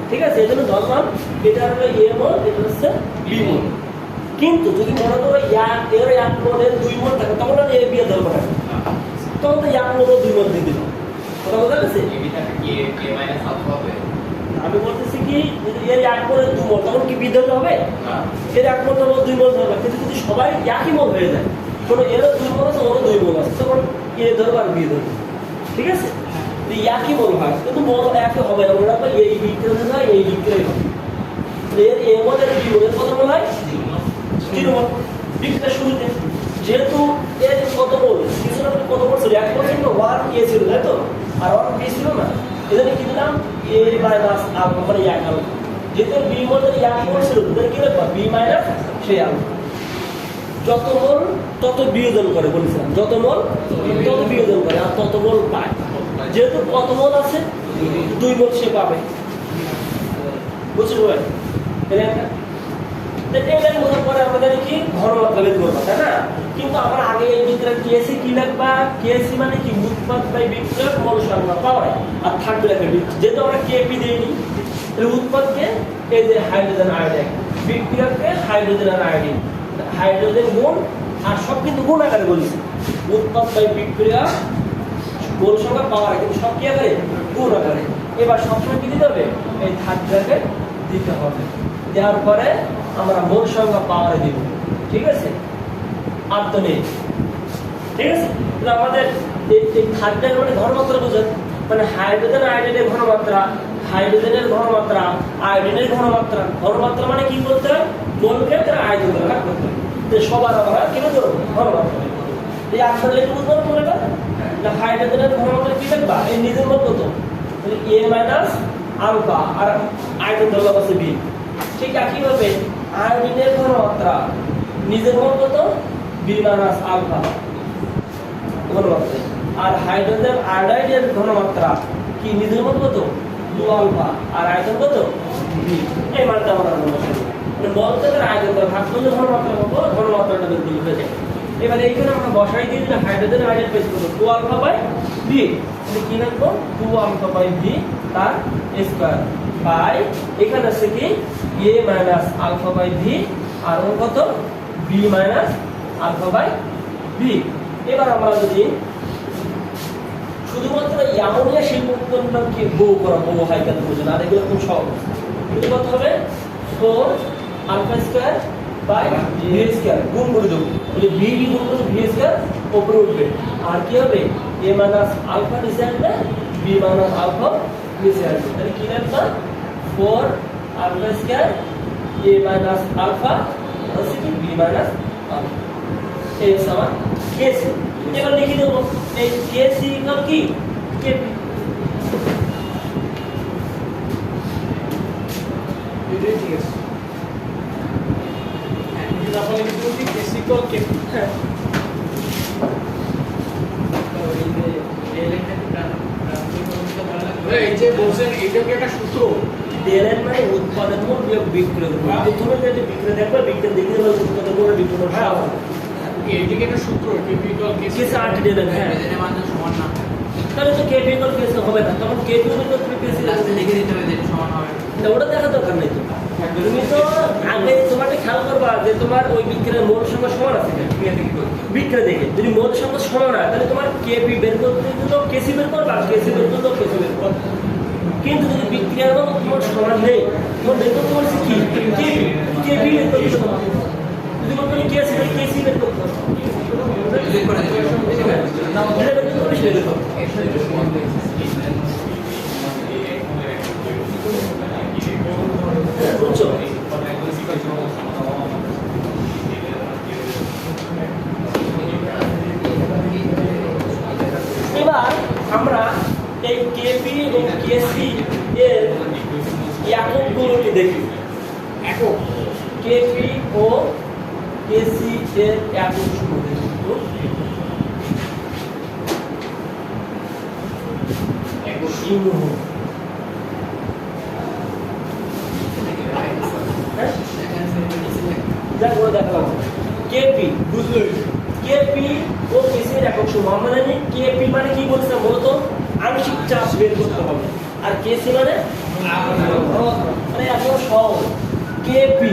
ঠিক আছে, এই জন্য ধরলাম এটা হলো এ মোল, এটা হচ্ছে বি মোল। কিন্তু যদি মনে করো এর 1 মোল এর 2 মোল থাকে তখন আর এ বি এর ধরবো না, তখন তো 1 মোল ও 2 মোল দিয়ে দিল। কথা বোঝা গেছে? আমি বলতেছি কি যদি এর 1 মোল এর 2 মোল তখন কি বি ধরতে হবে, এর 1 মোল ধরবো 2 মোল ধরবো, কিন্তু যদি সবাই একই মোল হয়ে যায়, কোনো এরও 2 মোল আছে ওরও 2 মোল আছে, তখন এ ধরবো আর বি ধরবো। ঠিক আছে, যদি একই মোল হয় কিন্তু মোল একই হবে না, মনে রাখবো এই বিক্রয় হয় এই বিক্রয় হয়, এর এ মোল এর বি মোলের কত মোল হয় 0 মোল। বিক্রয় শুরুতে যেহেতু এর কত মোল কিছু না কত মোল ছিল, 1 মোল ছিল 1 এ ছিল তাই তো, আর 1 বি ছিল না, এখানে কি দিলাম এ মাইনাস আলফা মানে 1 আলফা, যেহেতু বি মোল এর 1 মোল ছিল তাহলে কি লিখবা বি মাইনাস সেই আলফা। যত মোল তত বিয়োজন করে বলেছিলাম, যত মোল তত বিয়োজন করে আর তত মোল পায়, যেহেতু কত মোল আছে 2 মোল সে পাবে। বুঝছো ভাই? এটার মধ্যে পরে আমরা জানি কি ঘনমাত্রা বের করবো তাই না, কিন্তু আমরা আগে এই বিক্রয় কেসি কি লিখবা, কেসি মানে কি উৎপাদ বাই বিক্রয় মোল সংখ্যা পাওয়া, আর থাকবে লেখা যেহেতু আমরা কেপি দেইনি তাহলে উৎপাদকে এই যে হাইড্রোজেন আয়োডাইড, বিক্রিয়ককে হাইড্রোজেন আর আয়োডিন, হাইড্রোজেন গুণ আর সব কিন্তু গুণ আকারে বলেছি, উৎপাদ বাই বিক্রিয়া মোল সংখ্যা পাওয়া, কিন্তু সব কি আকারে গুণ আকারে। এবার সবসময় কি দিতে হবে এই থার্ড ব্র্যাকেট দিতে হবে, দেওয়ার পরে আমরা মোল সংখ্যা পাওয়ারে দিব। ঠিক আছে, আর তো নেই। ঠিক আছে, তাহলে আমাদের এই থার্ড ব্র্যাকেট মানে ঘনমাত্রা বোঝেন, মানে হাইড্রোজেন আয়োডিনের ঘনমাত্রা, হাইড্রোজেনের ঘনমাত্রা, আয়োডিনের ঘনমাত্রা, ঘনমাত্রা মানে কি বলতে হয় মোলকে তারা আয়োজন করে ভাগ করতে হয়, যে সবার আমরা কি বলতে ঘনমাত্রা। এই আসলে একটু বুঝতে পারবো এটা না, হাইড্রোজেনের ঘনমাত্রা কি লিখবা এই নিজের মত কত এ মাইনাস আলফা আর আয়োডিন ধরলাম আছে বি, ঠিক একইভাবে আয়োডিনের ঘনমাত্রা নিজের মত কত বি মাইনাস আলফা ঘনমাত্রা, আর হাইড্রোজেন আয়োডাইডের ঘনমাত্রা কি নিজের মত কত 2 আলফা আর আয়তন কত বি, এই মানটা আমরা বলকের আয়তন দ্বারা ভাগ করলে ঘনমাত্রা পাবো, ঘনমাত্রাটা বের করলে হয়ে যায়। এবারে এইখানে আমরা বসাই দিয়ে দিলে হাইড্রোজেনের আয়তন পেয়ে যাবো 2 আলফা বাই বি। তাহলে কি লিখবো 2 আলফা বাই বি তার স্কয়ার বাই এখানে আছে কি a minus alpha by B আর ওর কত b minus alpha by B. এবার আমরা যদি শুধুমাত্র অ্যামোনিয়া শিল্প উৎপন্নকে বো করা বো হাইকাল প্রয়োজন, আর এগুলো খুব সহজ। কিন্তু কত হবে 4 alpha square by V square গুণ করে দেবো, তাহলে ভি গুণ করে ভি স্কয়ার উপরে উঠবে, আর কি হবে a মাইনাস আলফা নিচে আসবে b মাইনাস আলফা নিচে আসবে। তাহলে কি লিখবা 4 alpha square a minus alpha হচ্ছে কি b মাইনাস আলফা। এই হচ্ছে আমার কেসি। এবার লিখে দেবো এই কেসি ইকুয়াল কি কেপি। এটাই ঠিক আছে। তাহলে কিন্তু কি কেসি ইকুয়াল কেপি। হ্যাঁ এই যে বলছেন এটা কি একটা সূত্র? ডেলেন মানে উৎপাদন মোট বিয়োগ বিক্রয় মোট। প্রথমে যে বিক্রয় দেখবা, বিক্রয় দেখে দেবো উৎপাদন মোট বিক্রয় হ্যাঁ মোট। এটা কি একটা সূত্র? কেপি ইকুয়াল কেসি। কেসি আর ডেলেন হ্যাঁ, এদের মান সমান না, তাহলে তো কেপি ইকুয়াল কেসি হবে না, তখন কেপি ইকুয়াল তুমি কেসি লাস্টে লিখে দিতে হবে যে এটা সমান হবে। না, ওটা দেখা দরকার নেই তো। তুমি তো আগে তোমাকে খেয়াল করবা যে তোমার ওই বিক্রয়ের মোট সংখ্যা সমান আছে কিনা। বিক্রয় দেখে যদি মোট সংখ্যা সমান হয় তাহলে তোমার কেপি বের করতে দিলেও কেসি বের করবা, কেসি বের করলেও কেসি বের করবা। কিন্তু যদি বিক্রিয়ার মোট সমান নেই, তোমার বের করতে বলছি কি কেপি, কেপি বের করতে হবে। যদি বলতে কেসি তাহলে কেসি বের করতে হবে। বের করে দিতে হবে। এটা বের করতে হবে, সেটা বের করতে হবে। বুঝছো? এবার আমরা এই কেপি এবং কেসি এর এককগুলোকে দেখি। একক কেপি ও কেসি এর একক সমূহ দেখি। একক সমূহ হ্যাঁ, যা করে দেখালাম কেপি বুঝলে? কেপি ও কেসির একক সমূহ। আমরা জানি কেপি মানে কি বলছে, মূলত আংশিক চাপ বের করতে হবে, আর কেসি মানে এখন সহজ। কেপি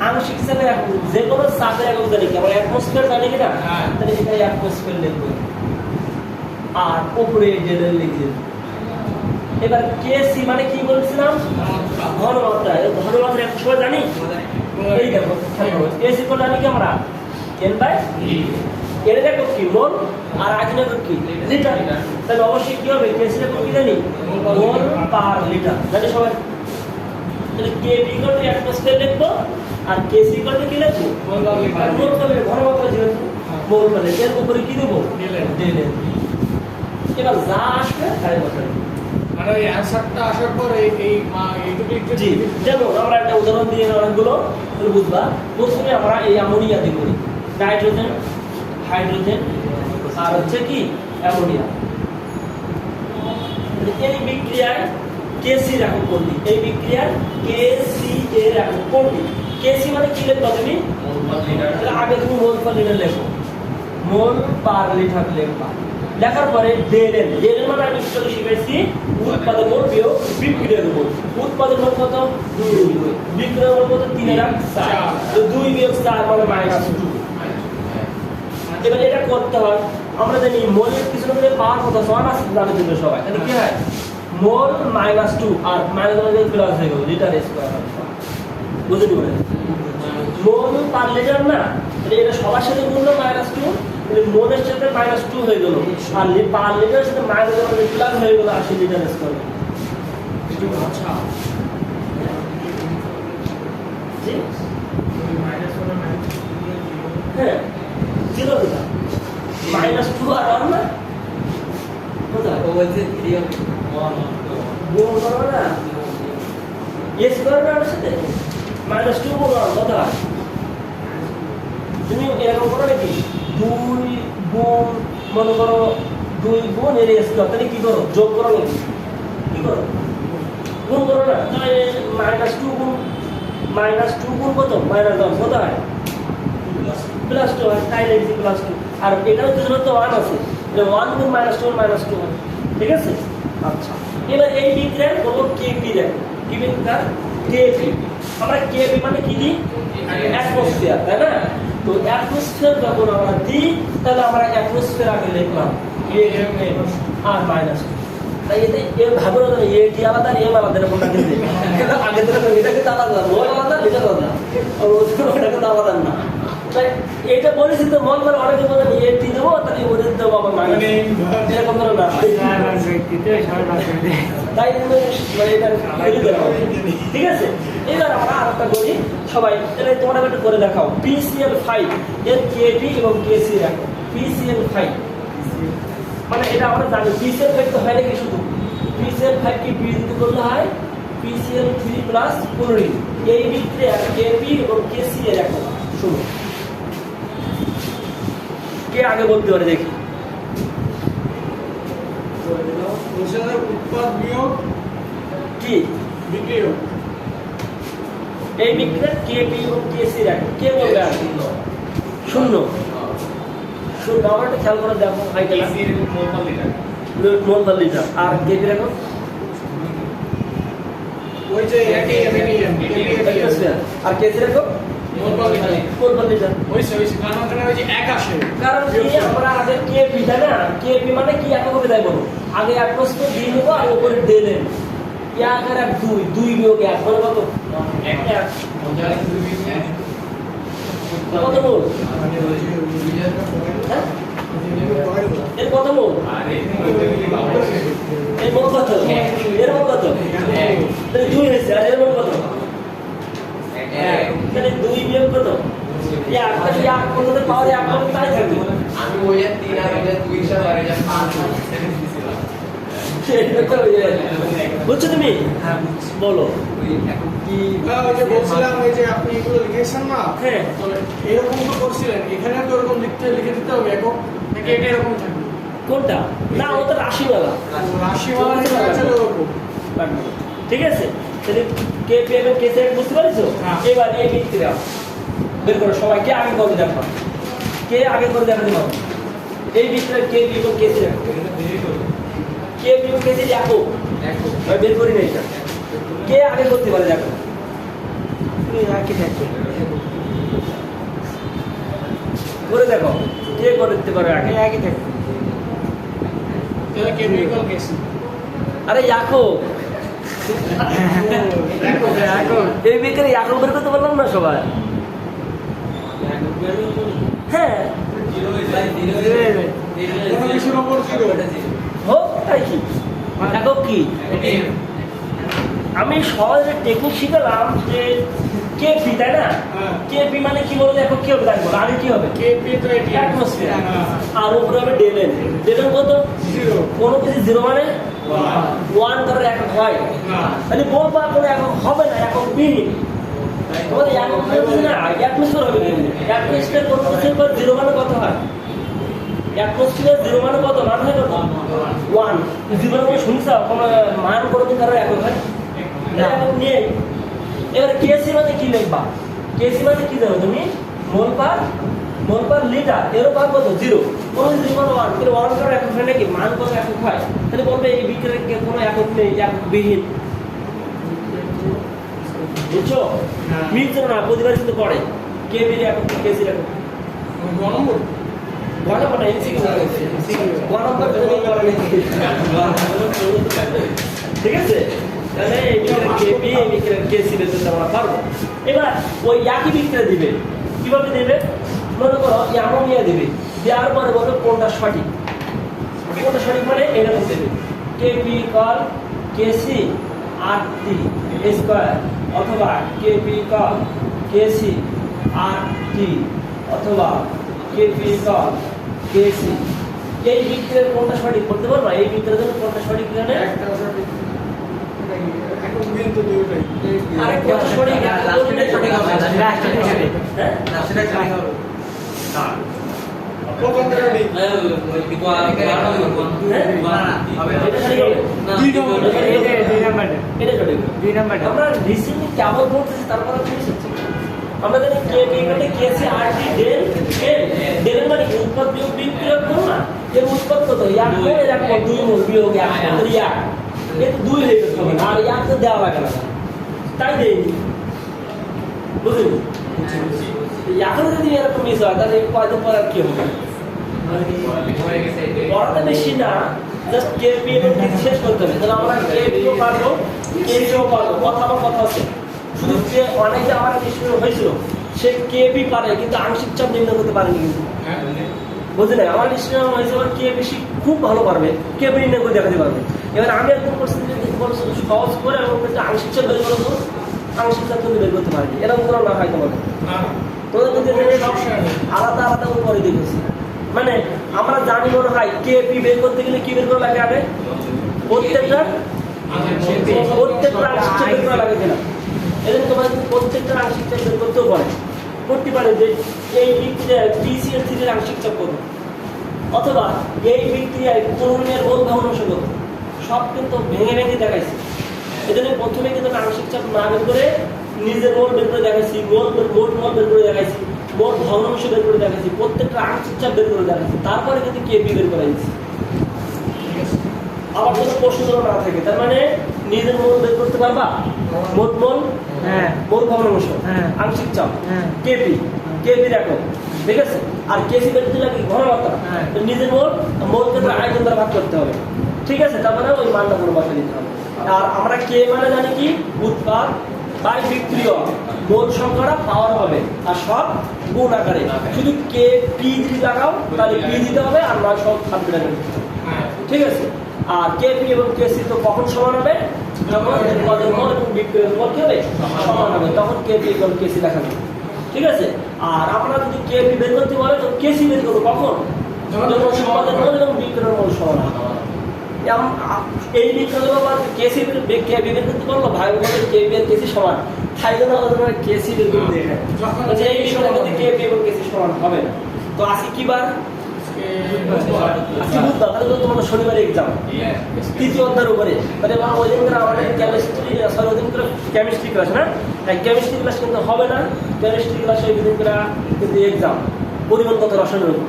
আংশিক চাপের একক, যে কোনো চাপের একক জানি কি আমরা অ্যাটমসফিয়ার জানি কিনা, তাহলে এখানে অ্যাটমসফিয়ার লিখবো আর উপরে ডেলের লিখে দেব। এবার কেসি মানে কি বলছিলাম ঘনমাত্রা। ঘনমাত্রা এক সময় জানি এই দেখো কেসি কোন জানি কি আমরা n বাই এর একক কি মোল আর আগের একক কি লিটার। তাহলে অবশ্যই কি হবে কেসি একক কি জানি মোল পার লিটার জানি সবাই। তাহলে কেপি ইকুয়াল টু অ্যাটমসফিয়ার লিখবো আর কেসি ইকুয়াল টু কি লিখবো মোল পার ঘনমাত্রা যেহেতু মোল পার এর উপরে কি দেবো ডেলেন। এবার যা আসবে তাই বসাবো। মানে এই অ্যানসারটা আসার পর এইটুকু একটু জি, যেমন আমরা একটা উদাহরণ দিয়ে অনেকগুলো তাহলে বুঝবা। প্রথমে আমরা এই অ্যামোনিয়া দিয়ে করি, নাইট্রোজেন, হাইড্রোজেন আর হচ্ছে কি অ্যামোনিয়া। এই বিক্রিয়ায় কেসি একক কোনটি? এই বিক্রিয়ায় কেসি এর একক কোনটি? কেসি মানে কি লিখবা তুমি? তাহলে আগে তুমি মোল পার লিটার লেখো, মোল পার লিটার লিখবা। লেখার পরে ডেলেন, ডেলেন মানে আমি একটু শিখেছি উৎপাদন মোল বিয়োগ বিক্রিয়ার মোল। উৎপাদন মোল কত 2, বিক্রিয়ার মোল কত 3/4, তো 2 বিয়োগ 4 মানে -2। এবার এটা করতে হয়, আমরা জানি মোলের পিছনে করে পাওয়ার কত সমান আছে জানেন কিন্তু সবাই। তাহলে কি হয় মোল -2 আর মাইনাস প্লাস হয়ে গেল লিটার স্কয়ার। বুঝতে পারলেন? মোল পার লিটার না, তাহলে এটা সবার সাথে গুণলে -2, তাহলে মোলের সাথে -2 হয়ে গেল আর পার লিটারের সাথে প্লাস হয়ে গেল 80 লিটার স্কয়ার। আচ্ছা জি হ্যাঁ, জিরো লিটার -2 আর 1 না কোথায় ও বলছে 3 গুণ করো না, এস করো না ওর সাথে -2 গুণ 1 কত হয়? তুমি এরকম করো নাকি 2 গুণ মনে করো 2 গুণ এর স্কয়ার, তাহলে কি করো যোগ করো নাকি কি করো গুণ করো না, তাহলে -2 গুণ -2 গুণ কত -1 কত হয় +2 হয়, তাই লিখছি +2। আর এটার পিছনে তো 1 আছে, 1 গুণ -2 -2 হয়, ঠিক আছে। আচ্ছা, এবার এই বিক্রিয়ার বলবো কেপি দেখো, কি বিক্রিয়া কেপি। আমরা কেপি মানে কি দিই অ্যাটমসফিয়ার, তাই না? তো অ্যাটমসফিয়ার যখন আমরা দিই তাহলে আমরা অ্যাটমসফিয়ার আগে লিখলাম আর -2। তাই এতে এর ভাবনা না এটি আলাদা এম আলাদা এরকম না, কিন্তু আগে থেকে এটা কিন্তু আলাদা, মোল আলাদা এটা আলাদা, আর ওটা কিন্তু আলাদা না। তাই এটা বলেছি তো মন করে অনেকে বলে এটি দেবো তাহলে ওটা দেবো আবার মাইনাস, এরকম ধরো না। তাই এটা ঠিক আছে। এবার আমরা আরেকটা করি সবাই, তাহলে তোমরা একটু করে দেখাও। PCl5 এর কেপি এবং কেসি রাখো। PCl5 মানে এটা আমরা জানি PCl5 তো হয় নাকি শুধু PCl5 কি বিয়োগ করলে হয় PCl3 প্লাস ক্লোরিন। এই বিক্রিয়া কেপি এবং কেসি এর রাখো। শুনো, কে আগে বলতে পারে দেখি? উৎপাদ বিয়োগ কি বিক্রিয়ক। এই বিক্রিয়া কেপি এবং কেসি রাখো। কে বলবে? আর শূন্য শূন্য। আমার একটা খেয়াল করে দেখো হয় কিনা। মোল পার লিটার। আর কেপি রাখো ওই যে একই আর কেসি রাখো মোল পার লিটার। মোল পার লিটার। ওইসে কারণ ওখানে ওই যে এক আসে। কারণ কি আমরা আগে কেপি, তাই না? কেপি মানে কি একক হবে তাই বলো। আগে এক প্রশ্ন দিয়ে নেবো আর উপরে দিলেন 1 আর 1 2, 2 বিয়োগ 1 মানে কত? 1 কত মোল? হ্যাঁ? এর কত মোল? এর মোল কত? এর মোল কত? তাহলে 2 হয়েছে। আর এর মোল কত? তাহলে 2 বিয়োগ কত? 1। তাহলে 1 কোনটাতে পাওয়ার 1 করে তাই থাকবে। আমি ওই 3 আর 2 হিসাব আর 5 বুঝছো তুমি? বলো। ওই যে বলছিলাম ওই যে আপনি এগুলো লিখেছেন না, হ্যাঁ এরকম তো করছিলেন, এখানে তো এরকম লিখে দিতে হবে একক, নাকি এটা এরকম থাকবে? কোনটা? না ও তো রাশিওয়ালা। রাশিওয়ালা হিসাবে চলে এরকম। ঠিক আছে, তাহলে কেপি এবং কেসি বুঝতে পারছো? হ্যাঁ। এবার এই বিক্রিয়া বের করো সবাই। কে আগে করে দেখো, কে আগে করে দেখা দিল এই বিক্রিয়া কেপি এবং কেসি রাখো। কেপি এবং কেসি দেখো বের করি না এটা। কে আগে করতে পারে দেখো। তুমি আগে দেখো করে দেখো কে করতে পারে আগে। আগে দেখো। তাহলে কেমিক্যাল কেসি। আরে ইয়াকো এই বিক্রি ইয়াকো বের করতে পারলাম না সবাই। হ্যাঁ কোনো কিছুর উপর ছিল। হোক তাই কি একক কি? আমি সহজে টেকনিক শিখালাম যে কেপি, তাই না? হ্যাঁ। কেপি মানে কি বলে দেখো কি হবে দেখো। আগে কি হবে কেপি তো এটি অ্যাটমসফিয়ার। হ্যাঁ। আর উপরে হবে ডেলেন। ডেলেন কত? 0 কোনো কিছু 0 মানে 1 ধরে একক হয় না। মানে বলবা কোনো একক হবে না, একক বিহীন। তোমাদের একক হবে না, অ্যাটমসফিয়ার হবে কিন্তু অ্যাটমসফিয়ার কোনো কিছুর পর 0 মানে কত হয়? অ্যাটমসফিয়ার 0 মানে কত মান হয়? কত? 1। জীবনে কোনো শুনছো কোনো মান কোনোদিন কারো একক হয়? একক নেই। এবার কেসি মানে কি লিখবা? কেসি মানে কি জানো তুমি? মোল পার লিটার। এর পার কত? 0। কোনো 0 মানে 1। তাহলে 1 কারো একক হয় নাকি? মান কত একক হয়? তাহলে বলবে এই বিক্রিয়ার কোনো একক নেই, একক বিহীন। বুঝছো? মিলছে না, প্রতিবার কিন্তু পড়ে কেপি একক কেসি একক। নম্বর গণনা এমসিকিউ গণনা ঠিক আছে। তাহলে এই বিক্রিয়া কেপি এই বিক্রিয়া কেসি বের করতে আমরা পারবো। এবার ওই একই বিক্রিয়া দিবে, কিভাবে দেবে? মনে করো অ্যামোনিয়া দিবে, দেওয়ার পরে বলবে কোনটা সঠিক। কোনটা সঠিক মানে এরকম দেবে কেপি কল কেসি আর টি স্কয়ার, অথবা কেপি কল কেসি আর টি, অথবা কেপি কল কেসি। এই বিক্রিয়ার কোনটা সঠিক বলতে পারবা? এই বিক্রিয়ার জন্য কোনটা সঠিক জানে? একটা সঠিক এখন কিন্তু দুটোই আরে কোনটা সঠিক? লাস্টটা সঠিক হবে না, লাস্টটা সঠিক হবে। হ্যাঁ লাস্টটা সঠিক হবে। না প্রথম থেকে ডি হ্যাঁ? এটা সঠিক হবে? দুই নম্বর। এটা সঠিক হবে। আমরা রিসিভিং কেবল বলতেছি তারপর জিনিস হচ্ছে আমরা জানি কে বি মানে কে সি আর টি ডেল এল ডেল মানে উৎপাদ বিয়োগ বিক্রিয়া করো না এর উৎপাদ কত এক করে এক দুই মোল বিয়োগ এক তাহলে এক এর দুই হয়ে যেতে হবে আর এক তো দেওয়া লাগে না তাই দেয়নি বুঝলি এখন যদি এরকম মিস হয় তাহলে কয়দিন পর আর কি হবে পড়াটা বেশি না জাস্ট কে বি এবং কে শেষ করতে হবে তাহলে আমরা কে বিও পারবো কে সিও পারবো কথা আমার কথা আছে শুধু যে অনেকে আমার নিশ্চয় হয়েছিল সে কে বি পারে কিন্তু আংশিক চাপ নির্ণয় করতে পারেনি কিন্তু বুঝলে আমার নিশ্চয় হয়েছে আমার কে বেশি খুব ভালো পারবে কে বি নির্ণয় করে দেখাতে পারবে এবার আমি একদম পরিস্থিতি সহজ করে এবং একটা আংশিক চাপ বের করবো আংশিক চাপ কিন্তু বের করতে পারিনি এরকম কোনো না হয় তোমাদের তোদের কিন্তু সব আলাদা আলাদা করে দেখেছি মানে আমরা জানি মনে হয় কে পি বের করতে গেলে কি বের করা লাগে আগে প্রত্যেকটা আংশিক চাপ বের করা লাগে কিনা এজন্য তোমাদের প্রত্যেকটা আংশিক চাপ বের করতেও করতে পারে যে এই বিক্রিয়ায় টিসিএল থ্রির আংশিক চাপ কত অথবা এই বিক্রিয়ায় তরুণের মূল ভগ্নাংশ কত সব কিন্তু ভেঙে ভেঙে দেখাইছে এজন্য প্রথমে কিন্তু আংশিক চাপ না বের করে নিজের মোট বের করে দেখাইছি মোট বের করে দেখাইছি মোট ভগ্নাংশ বের করে দেখাইছি প্রত্যেকটা আংশিক চাপ বের করে দেখাইছি তারপরে কিন্তু কেপি বের করে দিচ্ছি আবার কোনো প্রশ্ন না থাকে তার মানে নিজের মোট বের করতে পারবা মোট মোট ভগ্নাংশ আংশিক চাপ কেপি রাখো ঠিক আছে আর কেসি বের করতে লাগে ঘনমাত্রা নিজের মোটকে আয়তন দ্বারা ভাগ করতে হবে ঠিক আছে তারপরে ওই মানটা কোনো বসে দিতে হবে আর আমরা কে মানে জানি কি উৎপাদ বাই বিক্রিয় মোট সংখ্যাটা পাওয়ার হবে আর সব গুণ আকারে শুধু কে পি যদি লাগাও তাহলে পি দিতে হবে আর নয় সব থাকবে না ঠিক আছে আর কে পি এবং কে সি তো কখন সমান হবে যখন উৎপাদের মোট এবং বিক্রিয়র মোট কি হবে সমান হবে তখন কে পি এবং কে সি দেখাবে ঠিক আছে আর আমরা যদি কে পি বের করতে বলে তো কে সি বের করবো কখন যখন উৎপাদের মোট এবং বিক্রিয়র মোট সমান হবে এই বিক্রিয়া আবার কেসি কে বি বের করতে পারলো ভাই বলে কে বি আর কেসি সমান তাই জন্য আমাদের কেসি বের করতে দেখায় যে এই বিষয়ের মধ্যে কে বি এবং কেসি সমান হবে না তো আজকে কি বার আজকে বুধবার তাহলে তো তোমার শনিবারে এক্সাম তৃতীয় অধ্যায়ের উপরে তাহলে ওই দিন করে আমাদের কেমিস্ট্রি ওই দিন করে কেমিস্ট্রি ক্লাস না কেমিস্ট্রি ক্লাস কিন্তু হবে না কেমিস্ট্রি ক্লাস ওই দিন করে কিন্তু এক্সাম পরিমাণগত রসায়নের উপর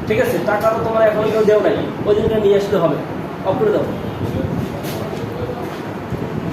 ঠিক আছে টাকা তো তোমার এখন কেউ দেও নাই ওই দিনটা নিয়ে আসতে হবে অপ করে দাও